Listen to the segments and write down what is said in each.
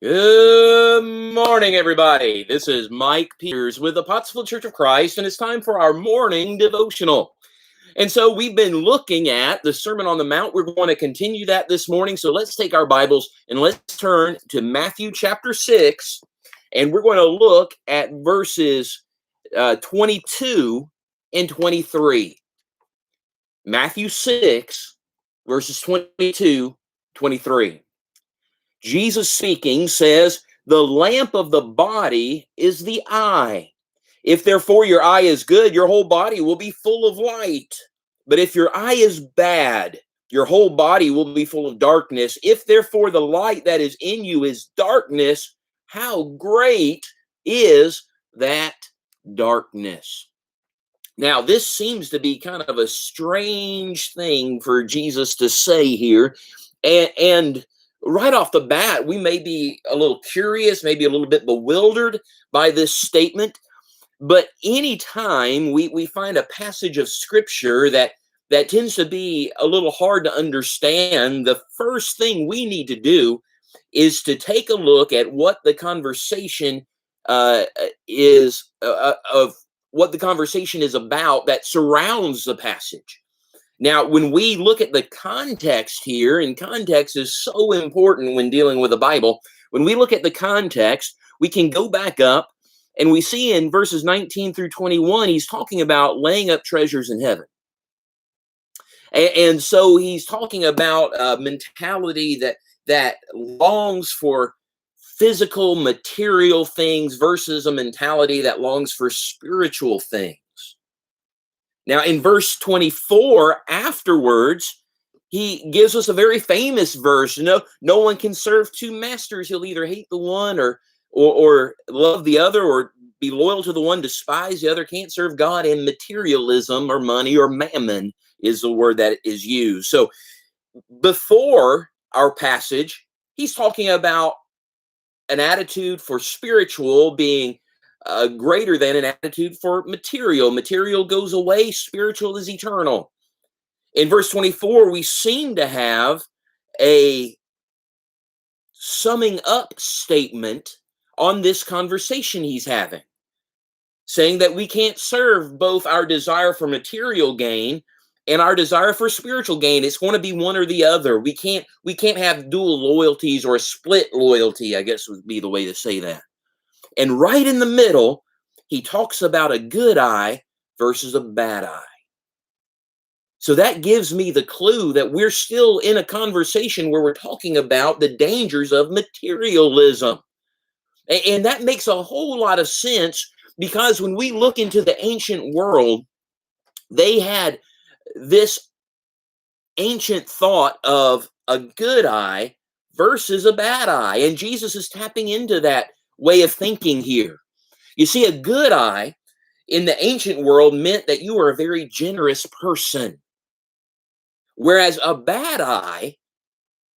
Good morning, everybody. This is Mike Peters with the Pottsville Church of Christ, and it's time for our morning devotional. And so we've been looking at the Sermon on the Mount. We're going to continue that this morning. So let's take our Bibles and let's turn to Matthew chapter 6, and we're going to look at verses 22 and 23. Matthew 6, verses 22, 23. Jesus speaking says, "The lamp of the body is the eye. If therefore your eye is good, your whole body will be full of light. But if your eye is bad, your whole body will be full of darkness. If therefore the light that is in you is darkness, how great is that darkness?" Now, this seems to be kind of a strange thing for Jesus to say here. And right off the bat, we may be a little curious, maybe a little bit bewildered by this statement. But anytime we find a passage of scripture that tends to be a little hard to understand, the first thing we need to do is to take a look at what the conversation is of what the conversation is about that surrounds the passage. Now, when we look at the context here, and context is so important when dealing with the Bible, when we look at the context, we can go back up and we see in verses 19 through 21, he's talking about laying up treasures in heaven. And so he's talking about a mentality that longs for physical, material things versus a mentality that longs for spiritual things. Now, in verse 24, afterwards, he gives us a very famous verse. No one can serve two masters. He'll either hate the one or love the other, or be loyal to the one, despise the other. Can't serve God and materialism, or money, or mammon is the word that is used. So before our passage, he's talking about an attitude for spiritual being greater than an attitude for material. Material goes away, spiritual is eternal. In verse 24, we seem to have a summing up statement on this conversation he's having, saying that we can't serve both our desire for material gain and our desire for spiritual gain. It's going to be one or the other. We can't have dual loyalties, or a split loyalty, I guess would be the way to say that. And right in the middle, he talks about a good eye versus a bad eye. So that gives me the clue that we're still in a conversation where we're talking about the dangers of materialism. And that makes a whole lot of sense, because when we look into the ancient world, they had this ancient thought of a good eye versus a bad eye. And Jesus is tapping into that way of thinking here. You see, a good eye in the ancient world meant that you were a very generous person, whereas a bad eye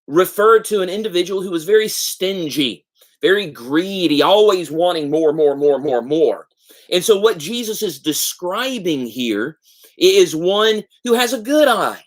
referred to an individual who was very stingy, very greedy, always wanting more, more, more, more, more. And so what Jesus is describing here is one who has a good eye.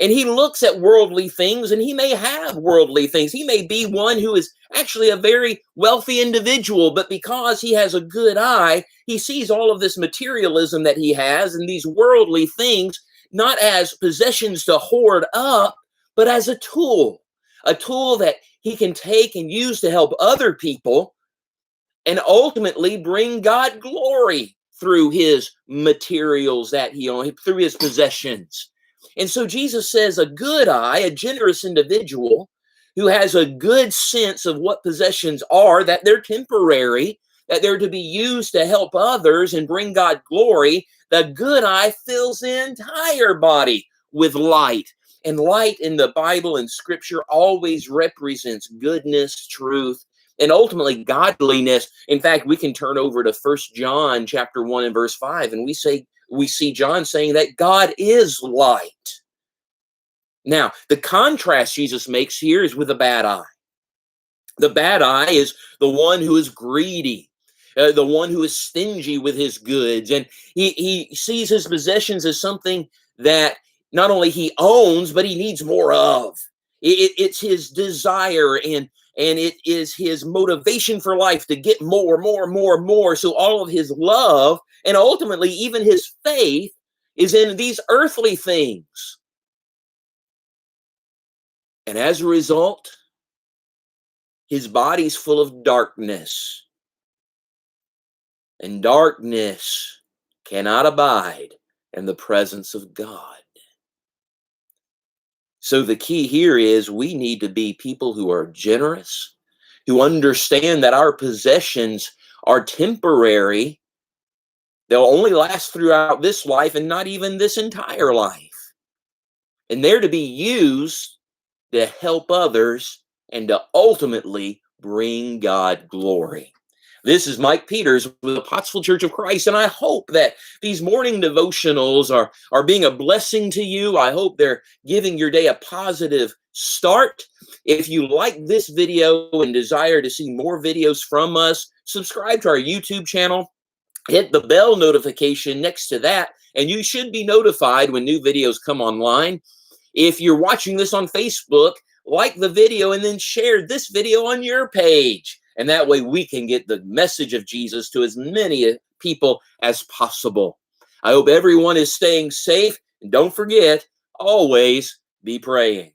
And he looks at worldly things, and he may have worldly things. He may be one who is actually a very wealthy individual, but because he has a good eye, he sees all of this materialism that he has and these worldly things not as possessions to hoard up, but as a tool that he can take and use to help other people and ultimately bring God glory through his materials that he owns, through his possessions. And so Jesus says a good eye, a generous individual who has a good sense of what possessions are, that they're temporary, that they're to be used to help others and bring God glory. The good eye fills the entire body with light. And light in the Bible and Scripture always represents goodness, truth, and ultimately godliness. In fact, we can turn over to 1 John chapter 1 and verse 5, and we see John saying that God is light. Now, the contrast Jesus makes here is with a bad eye. The bad eye is the one who is greedy, the one who is stingy with his goods, and he sees his possessions as something that not only he owns, but he needs more of. It's his desire, and it is his motivation for life to get more, more, more, more. So all of his love and ultimately even his faith is in these earthly things. And as a result, his body's full of darkness. And darkness cannot abide in the presence of God. So the key here is we need to be people who are generous, who understand that our possessions are temporary. They'll only last throughout this life and not even this entire life. And they're to be used to help others and to ultimately bring God glory. This is Mike Peters with the Pottsville Church of Christ, and I hope that these morning devotionals are being a blessing to you. I hope they're giving your day a positive start. If you like this video and desire to see more videos from us, subscribe to our YouTube channel. Hit the bell notification next to that, and you should be notified when new videos come online. If you're watching this on Facebook, like the video and then share this video on your page. And that way we can get the message of Jesus to as many people as possible. I hope everyone is staying safe. And don't forget, always be praying.